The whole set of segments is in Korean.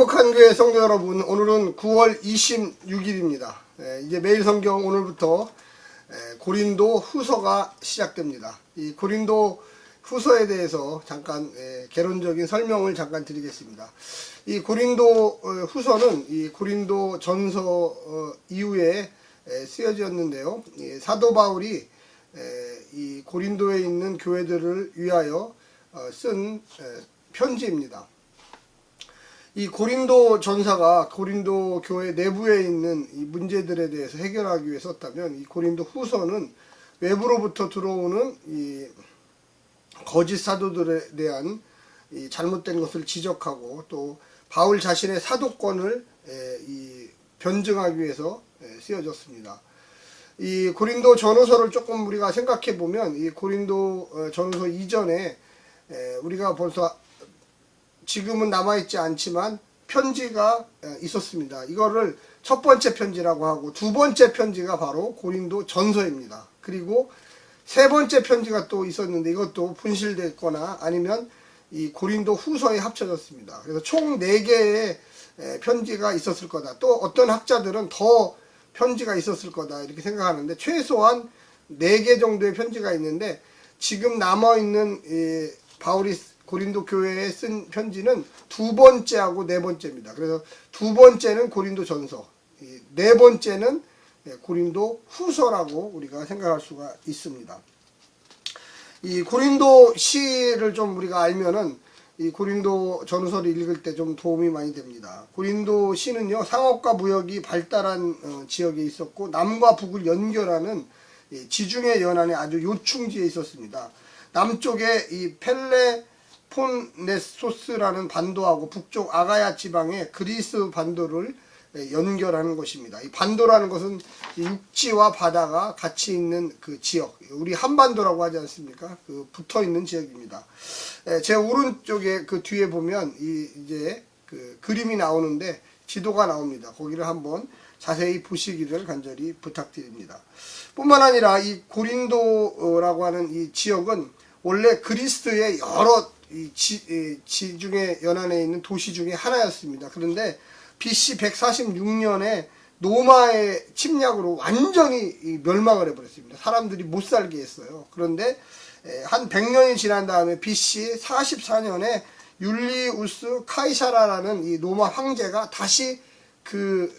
행복한 교회 성도 여러분, 오늘은 9월 26일입니다. 이제 매일 성경 오늘부터 고린도 후서가 시작됩니다. 이 고린도 후서에 대해서 잠깐 개론적인 설명을 잠깐 드리겠습니다. 이 고린도 후서는 이 고린도 전서 이후에 쓰여졌는데요. 사도 바울이 이 고린도에 있는 교회들을 위하여 쓴 편지입니다. 이 고린도 전사가 고린도 교회 내부에 있는 이 문제들에 대해서 해결하기 위해 썼다면, 이 고린도 후서는 외부로부터 들어오는 이 거짓 사도들에 대한 이 잘못된 것을 지적하고, 또 바울 자신의 사도권을 이 변증하기 위해서 쓰여졌습니다. 이 고린도 전후서를 조금 우리가 생각해 보면, 이 고린도 전후서 이전에 우리가 벌써 지금은 남아있지 않지만 편지가 있었습니다. 이거를 첫 번째 편지라고 하고, 두 번째 편지가 바로 고린도 전서입니다. 그리고 세 번째 편지가 또 있었는데, 이것도 분실됐거나 아니면 이 고린도 후서에 합쳐졌습니다. 그래서 총 4개의 편지가 있었을 거다. 또 어떤 학자들은 더 편지가 있었을 거다 이렇게 생각하는데, 최소한 4개 정도의 편지가 있는데, 지금 남아있는 이 바울이 고린도 교회에 쓴 편지는 두 번째하고 네 번째입니다. 그래서 두 번째는 고린도 전서, 네 번째는 고린도 후서라고 우리가 생각할 수가 있습니다. 이 고린도 시를 좀 우리가 알면은 이 고린도 전후서를 읽을 때 좀 도움이 많이 됩니다. 고린도 시는요, 상업과 무역이 발달한 지역에 있었고, 남과 북을 연결하는 지중해 연안에 아주 요충지에 있었습니다. 남쪽에 이 펠레폰네소스라는 반도하고 북쪽 아가야 지방의 그리스 반도를 연결하는 곳입니다. 이 반도라는 것은 육지와 바다가 같이 있는 그 지역, 우리 한반도라고 하지 않습니까? 그 붙어 있는 지역입니다. 제 오른쪽에 그 뒤에 보면 이제 그 그림이 나오는데, 지도가 나옵니다. 거기를 한번 자세히 보시기를 간절히 부탁드립니다. 뿐만 아니라 이 고린도라고 하는 이 지역은 원래 그리스의 여러 지중해 연안에 있는 도시 중에 하나였습니다. 그런데 BC 146년에 로마의 침략으로 완전히 멸망을 해버렸습니다. 사람들이 못 살게 했어요. 그런데 한 100년이 지난 다음에 BC 44년에 율리우스 카이사라라는 이 로마 황제가 다시 그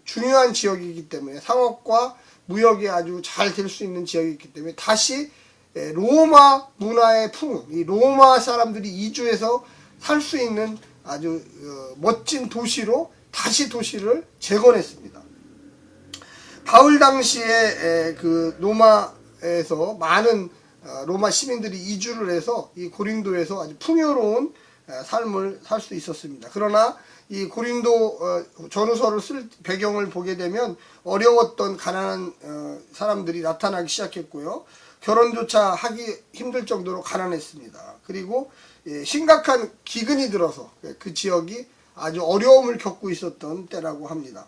중요한 지역이기 때문에, 상업과 무역이 아주 잘 될 수 있는 지역이기 때문에 다시 로마 문화의 풍, 이 로마 사람들이 이주해서 살 수 있는 아주 멋진 도시로 다시 도시를 재건했습니다. 바울 당시에 그 로마에서 많은 로마 시민들이 이주를 해서 이 고린도에서 아주 풍요로운 삶을 살 수 있었습니다. 그러나 이 고린도 전후서를 쓸 배경을 보게 되면 어려웠던 가난한 사람들이 나타나기 시작했고요. 결혼조차 하기 힘들 정도로 가난했습니다. 그리고 심각한 기근이 들어서 그 지역이 아주 어려움을 겪고 있었던 때라고 합니다.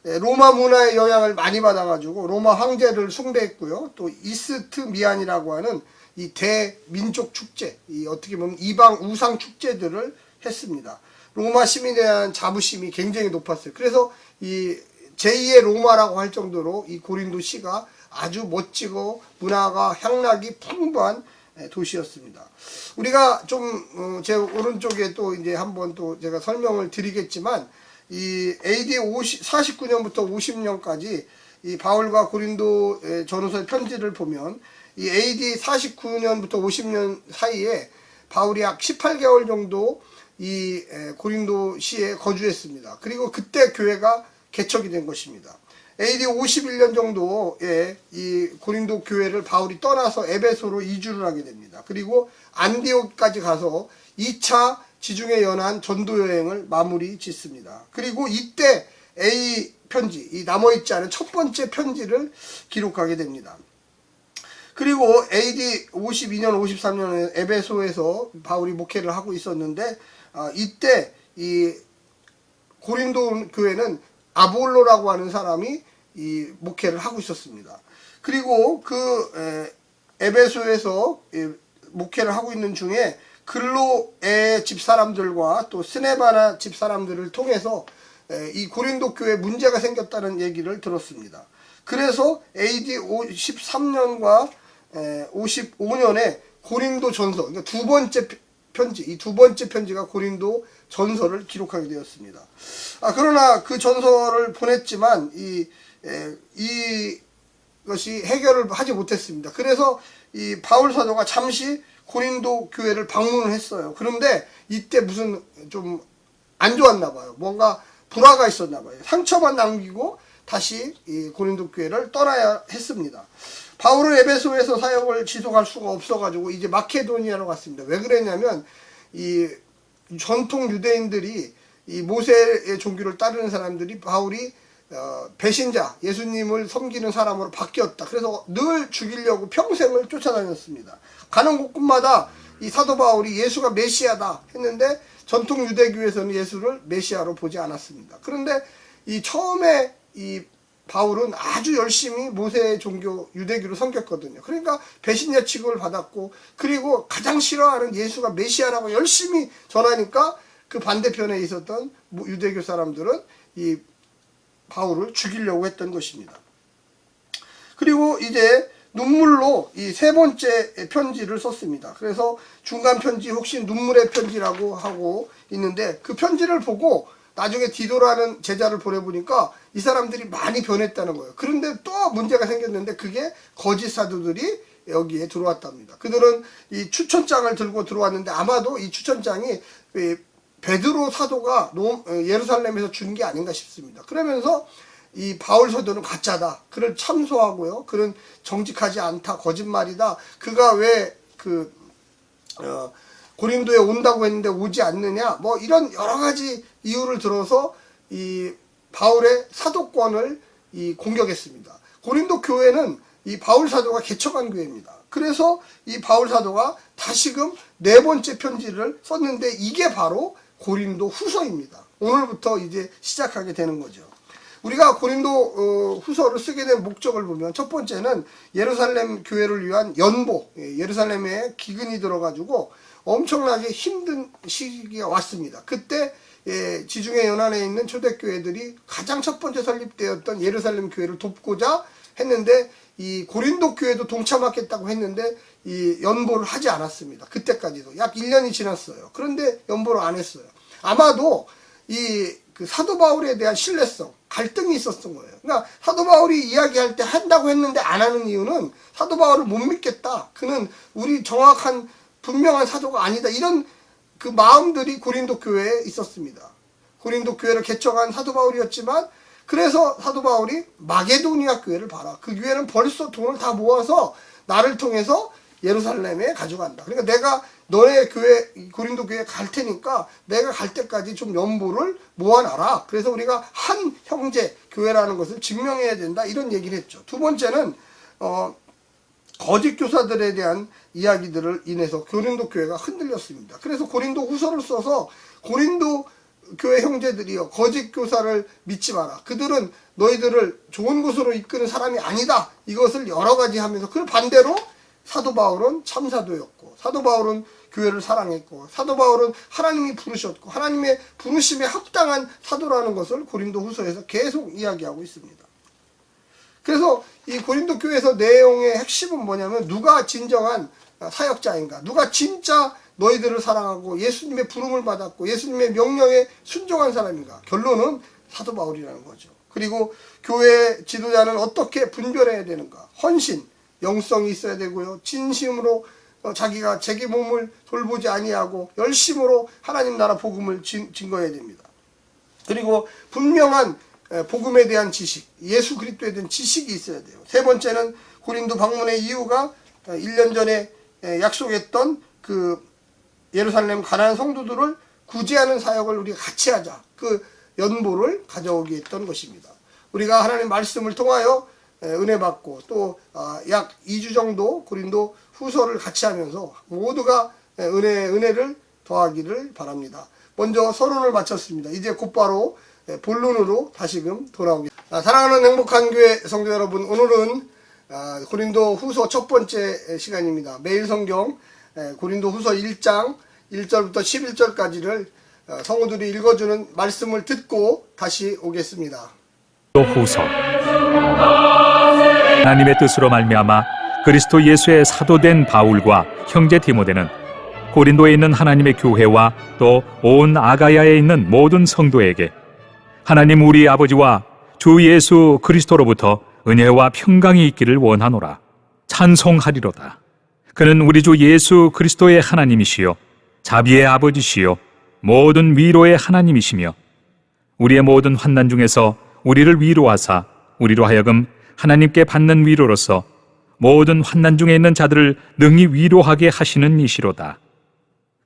로마 문화의 영향을 많이 받아가지고 로마 황제를 숭배했고요. 또 이스트미안이라고 하는 이 대민족 축제, 이 어떻게 보면 이방 우상 축제들을 했습니다. 로마 시민에 대한 자부심이 굉장히 높았어요. 그래서 이 제2의 로마라고 할 정도로 이 고린도 시가 아주 멋지고 문화가 향락이 풍부한 도시였습니다. 우리가 좀 제 오른쪽에 또 이제 한번 또 제가 설명을 드리겠지만, 이 AD 49년부터 50년까지 이 바울과 고린도 전후서의 편지를 보면, 이 AD 49년부터 50년 사이에 바울이 약 18개월 정도 이 고린도시에 거주했습니다. 그리고 그때 교회가 개척이 된 것입니다. AD 51년 정도에 이 고린도 교회를 바울이 떠나서 에베소로 이주를 하게 됩니다. 그리고 안디옥까지 가서 2차 지중해 연안 전도 여행을 마무리 짓습니다. 그리고 이때 A 편지, 이 남아있지 않은 첫 번째 편지를 기록하게 됩니다. 그리고 AD 52년, 53년에 에베소에서 바울이 목회를 하고 있었는데, 이때 이 고린도 교회는 아볼로라고 하는 사람이 이 목회를 하고 있었습니다. 그리고 그 에베소에서 목회를 하고 있는 중에 글로의 집사람들과 또 스네바나 집사람들을 통해서 이 고린도 교회에 문제가 생겼다는 얘기를 들었습니다. 그래서 AD 53년과 55년에 고린도 전서, 그러니까 두 번째 편지, 이 두 번째 편지가 고린도 전서를 기록하게 되었습니다. 그러나 그 전서를 보냈지만 이것이 해결을 하지 못했습니다. 그래서 이 바울 사도가 잠시 고린도 교회를 방문을 했어요. 그런데 이때 무슨 좀 안 좋았나 봐요. 뭔가 불화가 있었나 봐요. 상처만 남기고 다시 이 고린도 교회를 떠나야 했습니다. 바울은 에베소에서 사역을 지속할 수가 없어가지고 이제 마케도니아로 갔습니다. 왜 그랬냐면 이 전통 유대인들이 이 모세의 종교를 따르는 사람들이 바울이 배신자, 예수님을 섬기는 사람으로 바뀌었다. 그래서 늘 죽이려고 평생을 쫓아다녔습니다. 가는 곳곳마다 이 사도 바울이 예수가 메시아다 했는데 전통 유대교에서는 예수를 메시아로 보지 않았습니다. 그런데 이 처음에 이 바울은 아주 열심히 모세의 종교 유대교를 섬겼거든요. 그러니까 배신자 취급을 받았고, 그리고 가장 싫어하는 예수가 메시아라고 열심히 전하니까 그 반대편에 있었던 유대교 사람들은 이 바울을 죽이려고 했던 것입니다. 그리고 이제 눈물로 이 세 번째 편지를 썼습니다. 그래서 중간 편지 혹시 눈물의 편지라고 하고 있는데, 그 편지를 보고 나중에 디도라는 제자를 보내보니까 이 사람들이 많이 변했다는 거예요. 그런데 또 문제가 생겼는데 그게 거짓 사도들이 여기에 들어왔답니다. 그들은 이 추천장을 들고 들어왔는데 아마도 이 추천장이 베드로 사도가 예루살렘에서 준 게 아닌가 싶습니다. 그러면서 이 바울 사도는 가짜다. 그를 참소하고요. 그는 정직하지 않다. 거짓말이다. 그가 왜 고린도에 온다고 했는데 오지 않느냐. 뭐 이런 여러 가지 이유를 들어서 이 바울의 사도권을 공격했습니다. 고린도 교회는 이 바울 사도가 개척한 교회입니다. 그래서 이 바울 사도가 다시금 네 번째 편지를 썼는데 이게 바로 고린도 후서입니다. 오늘부터 이제 시작하게 되는 거죠. 우리가 고린도 후서를 쓰게 된 목적을 보면 첫 번째는 예루살렘 교회를 위한 연보, 예루살렘에 기근이 들어가지고 엄청나게 힘든 시기가 왔습니다. 그때 지중해 연안에 있는 초대교회들이 가장 첫 번째 설립되었던 예루살렘 교회를 돕고자 했는데 이 고린도 교회도 동참하겠다고 했는데 이 연보를 하지 않았습니다. 그때까지도 약 1년이 지났어요. 그런데 연보를 안 했어요. 아마도 그 사도 바울에 대한 신뢰성, 갈등이 있었던 거예요. 그러니까 사도 바울이 이야기할 때 한다고 했는데 안 하는 이유는 사도 바울을 못 믿겠다. 그는 우리 정확한 분명한 사도가 아니다. 이런 그 마음들이 고린도 교회에 있었습니다. 고린도 교회를 개척한 사도 바울이었지만 그래서 사도 바울이 마게도니아 교회를 봐라. 그 교회는 벌써 돈을 다 모아서 나를 통해서 예루살렘에 가져간다. 그러니까 내가 너네 교회, 고린도 교회에 갈 테니까 내가 갈 때까지 좀 연보를 모아놔라. 그래서 우리가 한 형제 교회라는 것을 증명해야 된다. 이런 얘기를 했죠. 두 번째는 거짓 교사들에 대한 이야기들을 인해서 고린도 교회가 흔들렸습니다. 그래서 고린도 후서를 써서 고린도 교회 형제들이여 거짓 교사를 믿지 마라. 그들은 너희들을 좋은 곳으로 이끄는 사람이 아니다. 이것을 여러 가지 하면서 그 반대로 사도 바울은 참사도였고 사도 바울은 교회를 사랑했고 사도 바울은 하나님이 부르셨고 하나님의 부르심에 합당한 사도라는 것을 고린도 후서에서 계속 이야기하고 있습니다. 그래서 이 고린도 교회에서 내용의 핵심은 뭐냐면 누가 진정한 사역자인가, 누가 진짜 너희들을 사랑하고 예수님의 부름을 받았고 예수님의 명령에 순종한 사람인가. 결론은 사도 바울이라는 거죠. 그리고 교회 지도자는 어떻게 분별해야 되는가. 헌신, 영성이 있어야 되고요. 진심으로 자기가 자기 몸을 돌보지 아니하고 열심으로 하나님 나라 복음을 증거해야 됩니다. 그리고 분명한 복음에 대한 지식, 예수 그리스도에 대한 지식이 있어야 돼요. 세 번째는 고린도 방문의 이유가 1년 전에 약속했던 그 예루살렘 가난한 성도들을 구제하는 사역을 우리가 같이 하자. 그 연보를 가져오게 했던 것입니다. 우리가 하나님 말씀을 통하여 은혜 받고 또 약 2주 정도 고린도 후서를 같이 하면서 모두가 은혜를 더하기를 바랍니다. 먼저 서론을 마쳤습니다. 이제 곧바로 본론으로 다시금 돌아오겠습니다. 사랑하는 행복한 교회 성도 여러분, 오늘은 고린도 후서 첫 번째 시간입니다. 매일 성경 고린도 후서 1장 1절부터 11절까지를 성우들이 읽어주는 말씀을 듣고 다시 오겠습니다. 후서 하나님의 뜻으로 말미암아 그리스도 예수의 사도된 바울과 형제 디모데는 고린도에 있는 하나님의 교회와 또 온 아가야에 있는 모든 성도에게 하나님 우리 아버지와 주 예수 그리스도로부터 은혜와 평강이 있기를 원하노라. 찬송하리로다. 그는 우리 주 예수 그리스도의 하나님이시요 자비의 아버지시요 모든 위로의 하나님이시며 우리의 모든 환난 중에서 우리를 위로하사 우리로 하여금 하나님께 받는 위로로서 모든 환난 중에 있는 자들을 능히 위로하게 하시는 이시로다.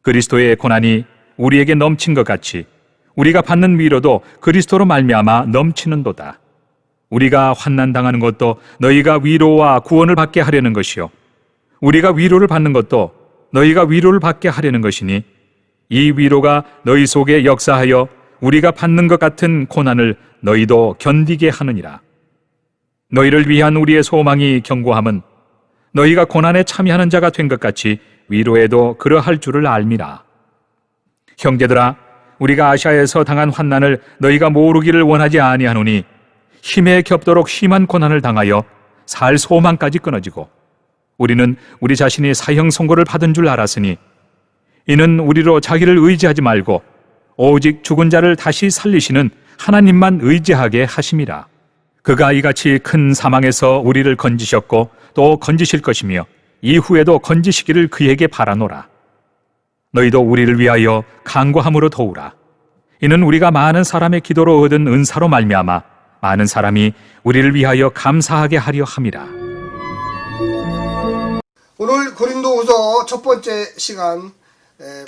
그리스도의 고난이 우리에게 넘친 것 같이 우리가 받는 위로도 그리스도로 말미암아 넘치는도다. 우리가 환난 당하는 것도 너희가 위로와 구원을 받게 하려는 것이요 우리가 위로를 받는 것도 너희가 위로를 받게 하려는 것이니 이 위로가 너희 속에 역사하여 우리가 받는 것 같은 고난을 너희도 견디게 하느니라. 너희를 위한 우리의 소망이 견고함은 너희가 고난에 참여하는 자가 된 것 같이 위로에도 그러할 줄을 알미라. 형제들아, 우리가 아시아에서 당한 환난을 너희가 모르기를 원하지 아니하노니 힘에 겹도록 심한 고난을 당하여 살 소망까지 끊어지고 우리는 우리 자신이 사형 선고를 받은 줄 알았으니 이는 우리로 자기를 의지하지 말고 오직 죽은 자를 다시 살리시는 하나님만 의지하게 하심이라. 그가 이같이 큰 사망에서 우리를 건지셨고 또 건지실 것이며 이후에도 건지시기를 그에게 바라노라. 너희도 우리를 위하여 간구함으로 도우라. 이는 우리가 많은 사람의 기도로 얻은 은사로 말미암아 많은 사람이 우리를 위하여 감사하게 하려 함이라. 오늘 고린도후서 첫 번째 시간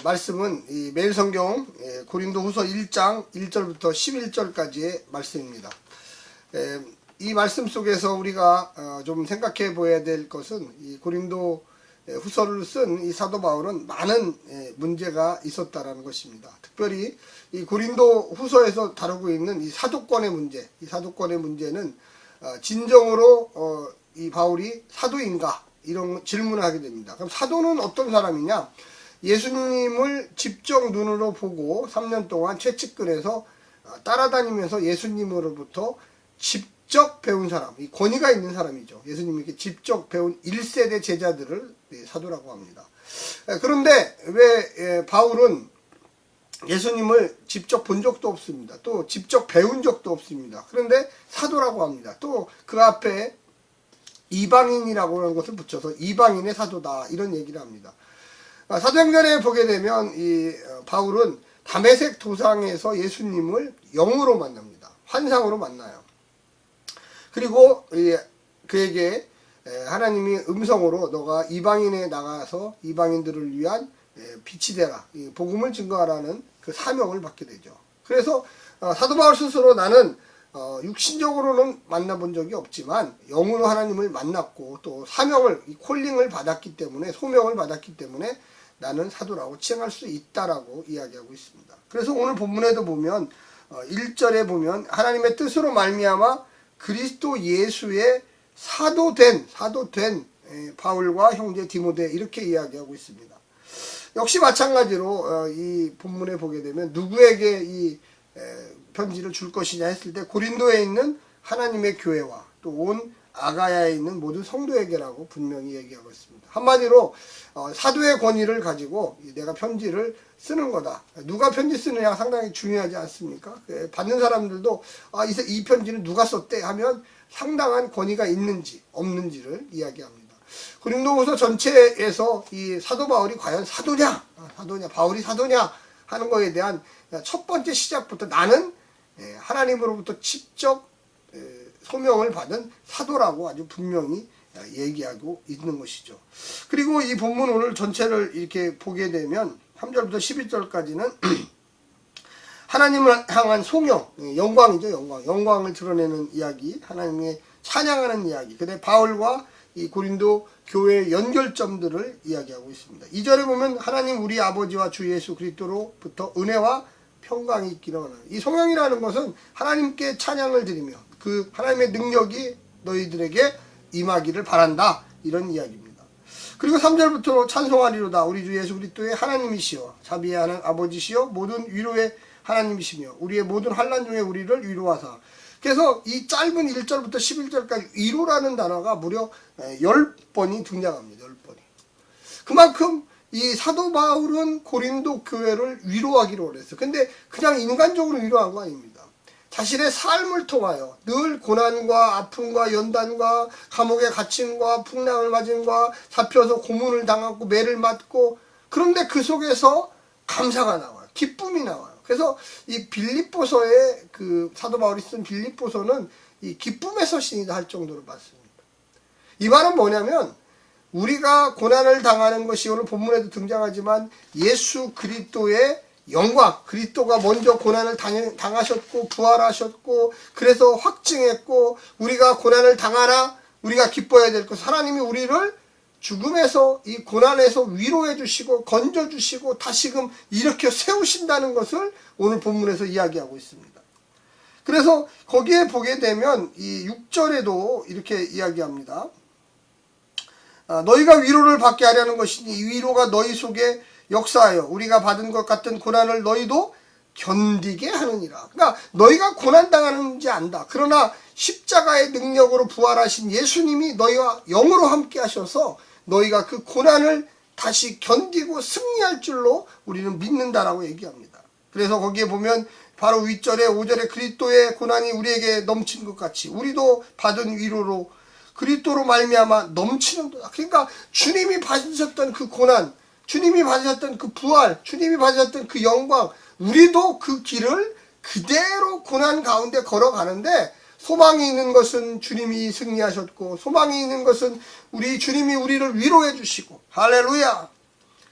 말씀은 이 매일성경 고린도후서 1장 1절부터 11절까지의 말씀입니다. 이 말씀 속에서 우리가 좀 생각해 보아야 될 것은 이 고린도 후서를 쓴 이 사도 바울은 많은 문제가 있었다라는 것입니다. 특별히 이 고린도 후서에서 다루고 있는 이 사도권의 문제, 이 사도권의 문제는 진정으로 이 바울이 사도인가 이런 질문을 하게 됩니다. 그럼 사도는 어떤 사람이냐? 예수님을 직접 눈으로 보고 3년 동안 최측근에서 따라다니면서 예수님으로부터 직접 배운 사람, 이 권위가 있는 사람이죠. 예수님에게 직접 배운 1세대 제자들을 사도라고 합니다. 그런데 왜 바울은 예수님을 직접 본 적도 없습니다. 또 직접 배운 적도 없습니다. 그런데 사도라고 합니다. 또 그 앞에 이방인이라고 하는 것을 붙여서 이방인의 사도다 이런 얘기를 합니다. 사도행전에 보게 되면 이 바울은 다메섹 도상에서 예수님을 영으로 만납니다. 환상으로 만나요. 그리고 그에게 하나님이 음성으로 너가 이방인에 나가서 이방인들을 위한 빛이 되라, 복음을 증거하라는 그 사명을 받게 되죠. 그래서 사도 바울 스스로 나는 육신적으로는 만나본 적이 없지만 영으로 하나님을 만났고 또 사명을 콜링을 받았기 때문에 소명을 받았기 때문에 나는 사도라고 칭할 수 있다라고 이야기하고 있습니다. 그래서 오늘 본문에도 보면 1절에 보면 하나님의 뜻으로 말미암아 그리스도 예수의 사도된 바울과 형제 디모데 이렇게 이야기하고 있습니다. 역시 마찬가지로 이 본문에 보게 되면 누구에게 이 편지를 줄 것이냐 했을 때 고린도에 있는 하나님의 교회와 또 온 아가야에 있는 모든 성도에게라고 분명히 얘기하고 있습니다. 한마디로 사도의 권위를 가지고 내가 편지를 쓰는 거다. 누가 편지 쓰느냐 상당히 중요하지 않습니까? 받는 사람들도 이 편지는 누가 썼대 하면 상당한 권위가 있는지 없는지를 이야기합니다. 고린도후서 전체에서 이 사도 바울이 과연 사도냐 바울이 사도냐 하는 거에 대한 첫 번째 시작부터 나는 하나님으로부터 직접 소명을 받은 사도라고 아주 분명히 얘기하고 있는 것이죠. 그리고 이 본문 오늘 전체를 이렇게 보게 되면 3절부터 11절까지는 하나님을 향한 송영, 영광이죠. 영광을 드러내는 이야기, 하나님의 찬양하는 이야기. 근데 바울과 이 고린도 교회의 연결점들을 이야기하고 있습니다. 2절에 보면 하나님 우리 아버지와 주 예수 그리스도로부터 은혜와 평강이 있기를 원하는, 이 송영이라는 것은 하나님께 찬양을 드리며 그 하나님의 능력이 너희들에게 임하기를 바란다 이런 이야기입니다. 그리고 3절부터 찬송하리로다. 우리 주 예수 그리스도의 하나님이시여 자비의 하나님 아버지시여 모든 위로의 하나님이시며 우리의 모든 환난 중에 우리를 위로하사. 그래서 이 짧은 1절부터 11절까지 위로라는 단어가 무려 10번이 등장합니다. 10번이. 그만큼 이 사도 바울은 고린도 교회를 위로하기로 그랬어요. 근데 그냥 인간적으로 위로한 거 아닙니다. 자신의 삶을 통하여 늘 고난과 아픔과 연단과 감옥에 갇힘과 풍랑을 맞음과 잡혀서 고문을 당하고 매를 맞고, 그런데 그 속에서 감사가 나와요. 기쁨이 나와요. 그래서 이 빌립보서의 그 사도 바울이 쓴 빌립보서는 이 기쁨의 서신이다 할 정도로 봤습니다. 이 말은 뭐냐면 우리가 고난을 당하는 것이 오늘 본문에도 등장하지만 예수 그리스도의 영광, 그리스도가 먼저 고난을 당하셨고 부활하셨고 그래서 확증했고 우리가 고난을 당하나 우리가 기뻐해야 될 것, 하나님이 우리를 죽음에서 이 고난에서 위로해 주시고 건져 주시고 다시금 일으켜 세우신다는 것을 오늘 본문에서 이야기하고 있습니다. 그래서 거기에 보게 되면 이 6절에도 이렇게 이야기합니다. 너희가 위로를 받게 하려는 것이니 이 위로가 너희 속에 역사하여 우리가 받은 것 같은 고난을 너희도 견디게 하느니라. 그러니까 너희가 고난당하는지 안다. 그러나 십자가의 능력으로 부활하신 예수님이 너희와 영으로 함께 하셔서 너희가 그 고난을 다시 견디고 승리할 줄로 우리는 믿는다라고 얘기합니다. 그래서 거기에 보면 바로 윗절에 5절에 그리스도의 고난이 우리에게 넘친 것 같이 우리도 받은 위로로 그리스도로 말미암아 넘치는도다. 그러니까 주님이 받으셨던 그 고난, 주님이 받으셨던 그 부활, 주님이 받으셨던 그 영광, 우리도 그 길을 그대로 고난 가운데 걸어가는데, 소망이 있는 것은 주님이 승리하셨고 소망이 있는 것은 우리 주님이 우리를 위로해 주시고, 할렐루야.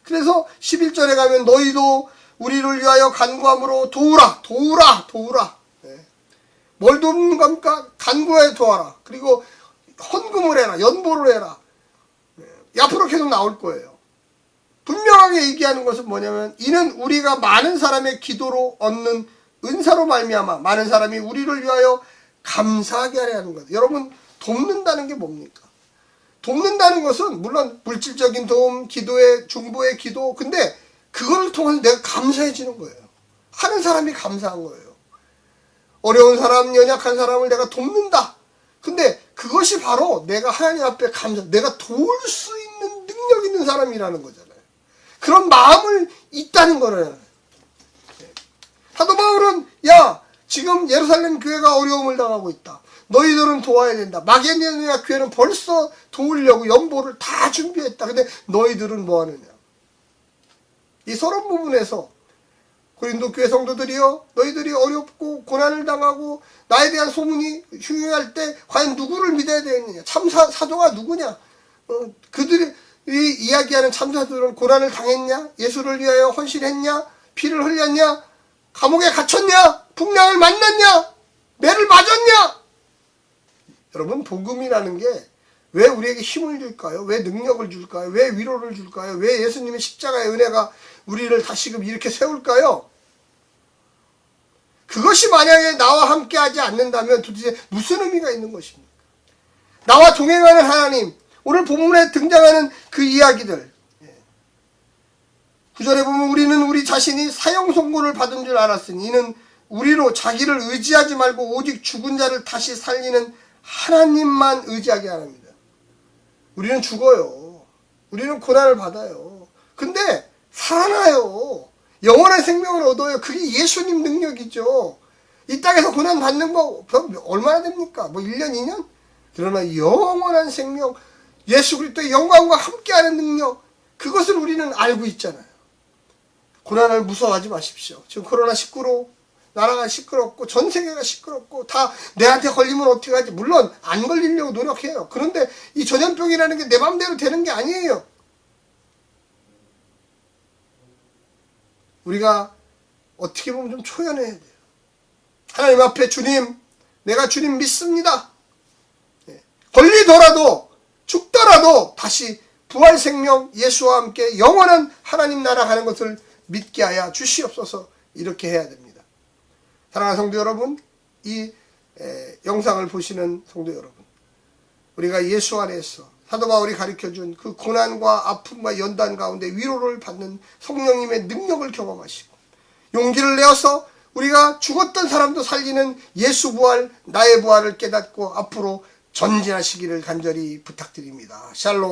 그래서 11절에 가면 너희도 우리를 위하여 간구함으로 도우라. 네. 뭘 돕는 겁니까? 간구해 도와라. 그리고 헌금을 해라. 연보를 해라. 네. 앞으로 계속 나올 거예요. 분명하게 얘기하는 것은 뭐냐면 이는 우리가 많은 사람의 기도로 얻는 은사로 말미암아 많은 사람이 우리를 위하여 감사하게 하려 하는 거예요. 여러분, 돕는다는 게 뭡니까? 돕는다는 것은 물론 물질적인 도움, 기도의 중보의 기도, 근데 그걸 통해서 내가 감사해지는 거예요. 하는 사람이 감사한 거예요. 어려운 사람, 연약한 사람을 내가 돕는다. 근데 그것이 바로 내가 하나님 앞에 내가 도울 수 있는 능력 있는 사람이라는 거잖아요. 그런 마음을 있다는 거예요. 사도 바울은 지금 예루살렘 교회가 어려움을 당하고 있다. 너희들은 도와야 된다. 마게도니아 교회는 벌써 도우려고 연보를 다 준비했다. 근데 너희들은 뭐 하느냐. 이 서론 부분에서 고린도 교회 성도들이여, 너희들이 어렵고 고난을 당하고 나에 대한 소문이 흉흉할 때 과연 누구를 믿어야 되느냐. 참 사도가 누구냐. 그들이 이야기하는 참사들은 고난을 당했냐, 예수를 위하여 헌신했냐, 피를 흘렸냐, 감옥에 갇혔냐, 풍랑을 만났냐, 매를 맞았냐. 여러분, 복음이라는 게 왜 우리에게 힘을 줄까요? 왜 능력을 줄까요? 왜 위로를 줄까요? 왜 예수님의 십자가의 은혜가 우리를 다시금 이렇게 세울까요? 그것이 만약에 나와 함께 하지 않는다면 도대체 무슨 의미가 있는 것입니까? 나와 동행하는 하나님, 오늘 본문에 등장하는 그 이야기들, 9절에 보면 우리는 우리 자신이 사형 선고를 받은 줄 알았으니 이는 우리로 자기를 의지하지 말고 오직 죽은 자를 다시 살리는 하나님만 의지하게 하랍니다. 우리는 죽어요. 우리는 고난을 받아요. 근데 살아나요. 영원한 생명을 얻어요. 그게 예수님 능력이죠. 이 땅에서 고난 받는 거 얼마나 됩니까? 1년, 2년? 그러나 영원한 생명, 예수 그리스도의 영광과 함께하는 능력, 그것을 우리는 알고 있잖아요. 고난을 무서워하지 마십시오. 지금 코로나19로 나라가 시끄럽고 전 세계가 시끄럽고 다 내한테 걸리면 어떻게 하지? 물론 안 걸리려고 노력해요. 그런데 이 전염병이라는 게 내 맘대로 되는 게 아니에요. 우리가 어떻게 보면 좀 초연해야 돼요. 하나님 앞에 주님, 내가 주님 믿습니다. 걸리더라도 죽더라도 다시 부활 생명 예수와 함께 영원한 하나님 나라 가는 것을 믿게 하여 주시옵소서. 이렇게 해야 됩니다. 사랑하는 성도 여러분, 이 영상을 보시는 성도 여러분, 우리가 예수 안에서 사도 바울이 가르쳐준 그 고난과 아픔과 연단 가운데 위로를 받는 성령님의 능력을 경험하시고 용기를 내어서 우리가 죽었던 사람도 살리는 예수 부활, 나의 부활을 깨닫고 앞으로 전진하시기를 간절히 부탁드립니다. 샬롬.